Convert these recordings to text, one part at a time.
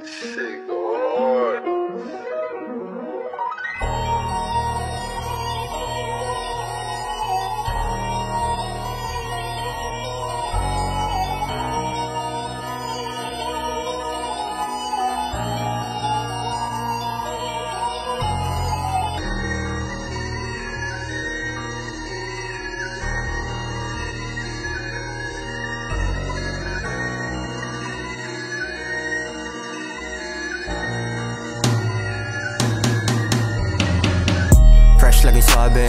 Shit go hard. Lagi swabe,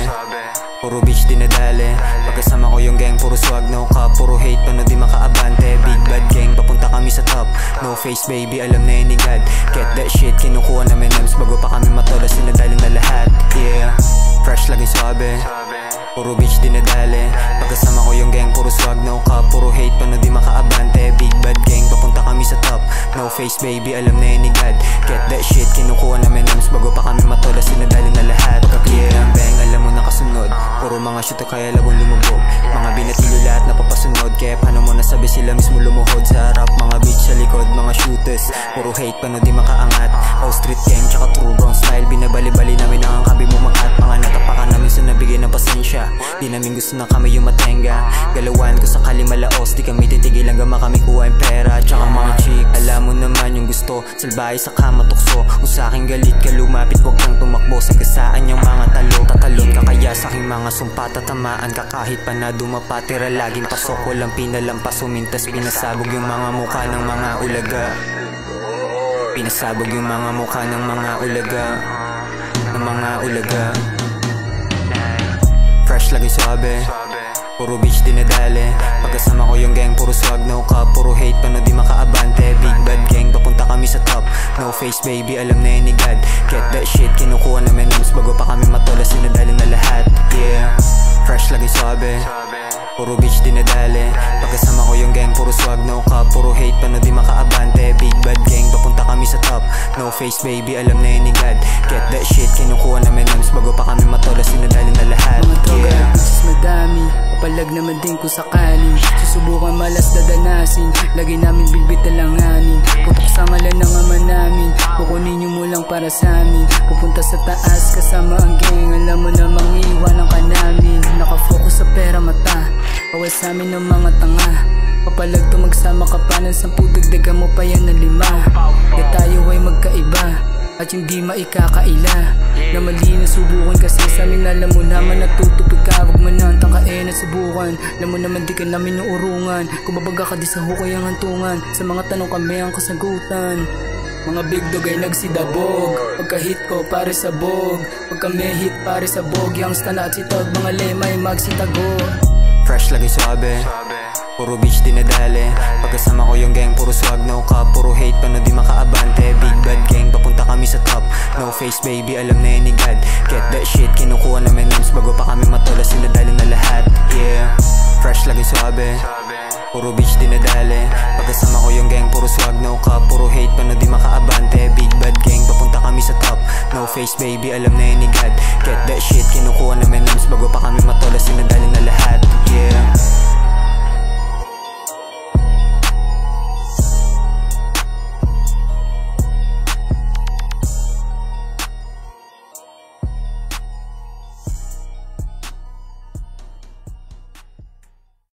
puro bitch dinadali. Pagkasama ko yung gang, puro swag, no cup. Puro hate, paano di makaabante. Big bad gang, papunta kami sa top. No face baby, alam na yun ni God. Get that shit, kinukuha namin names bago pa kami matola, sinadali na lahat. Yeah, fresh lagi swabe, puro bitch dinadali. Pagkasama ko yung gang, puro swag, no cup. Puro hate, paano di makaabante. Big bad gang, papunta kami sa top. No face baby, alam na yun ni God. Get that shit, kinukuha namin names bago pa kami matola, sinadali na lahat. Yeah, bang, alam mo na kasunod. Puro mga shoot kaya labong lumubog. Mga binatilo lahat na papasunod. Kaya paano mo nasabi sila mismo lumuhod sa harap. Mga bitch sa likod, mga shooters. Puro hate, paano di makaangat. All street gang, tsaka true brown style. Binabali-bali namin ang kabi mo mag-at. Mga natapakan namin sa nabigay ng pasensya. Di namin gusto na kami yung matenga. Galawan ko sakali malaos. Di kami titigil hanggang makami kuha yung pera. Tsaka mga chick, alam mo naman yung gusto. Salbahe sa kama tukso. Kung sa akin galit ka lumapit, huwag kang tumakbo. Sa gasaan yung mga talo. Tatalon ka kaya sa aking mga sumpa. Tatamaan ka kahit pa na dumapatira. Laging pasok, walang pinalampas. Umintas, pinasabog yung mga mukha ng mga ulaga. Pinasabog yung mga mukha ng mga ulaga. Ng mga ulaga. Fresh lagi swabe, puro bitch dinadali. Pagkasama ko yung gang, puro swag, no cup. Puro hate, paano di makaabante. Big bad gang, papunta kami sa top. No face baby, alam na yun ni God. Get that shit, kinukuha namin names bago pa kami matola, sinadali na lahat. Yeah, fresh lagi swabe, puro bitch dinadali. Pagkasama ko yung gang, puro swag, no cup. Puro hate, paano di makaabante. Big bad gang, papunta kami sa top. No face baby, alam na yun ni God. Get that shit, kinukuha namin names bago pa kami matola, sinadali na lahat. Yeah, madami, papalag naman din kung sakaling susubukan malas dadanasin. Lagi namin bilbit talanganin. Putok sa ngalan ng ama namin. Kukunin nyo mo lang para sa amin. Pupunta sa taas kasama ang gang. Alam mo namang iiwanan ka namin. Nakafocus sa pera mata, awal sa amin ng mga tanga. Papalag to magsama ka pa ng 10, dagdagan mo pa yan ng 5. Kaya tayo ay magkaiba at hindi maikakaila. Na mali na subukan kasi sa amin alam mo naman natutupid ka. Huwag man nang tangkain at subukan. Alam mo naman di ka namin yung urungan. Kung babaga ka di sa hukay ang hantungan. Sa mga tanong kami ang kasagutan. Mga big dog ay nagsidabog. Pagka-hit ko pare sa bog. Pagka may hit pare sa bog. Yang stana at sitag mga lemay magsitago. Fresh lagi swabe, puro bitch dinadali. Pagkasama ko yung gang, puro swag, no cup. Puro hate, paano di makaabante. Big bad gang, papunta kami sa top. No face baby, alam na yun ni God. Get that shit, kinukuha namin names bago pa kami matola, sinadali na lahat. Yeah, fresh lagi swabe, puro bitch dinadali. Pagkasama ko yung gang, puro swag, no cup. Puro hate, paano di makaabante. Big bad gang, papunta kami sa top. No face baby, alam na yun ni God. Get that shit, kinukuha namin names bago pa kami matola, sinadali na lahat. Yeah.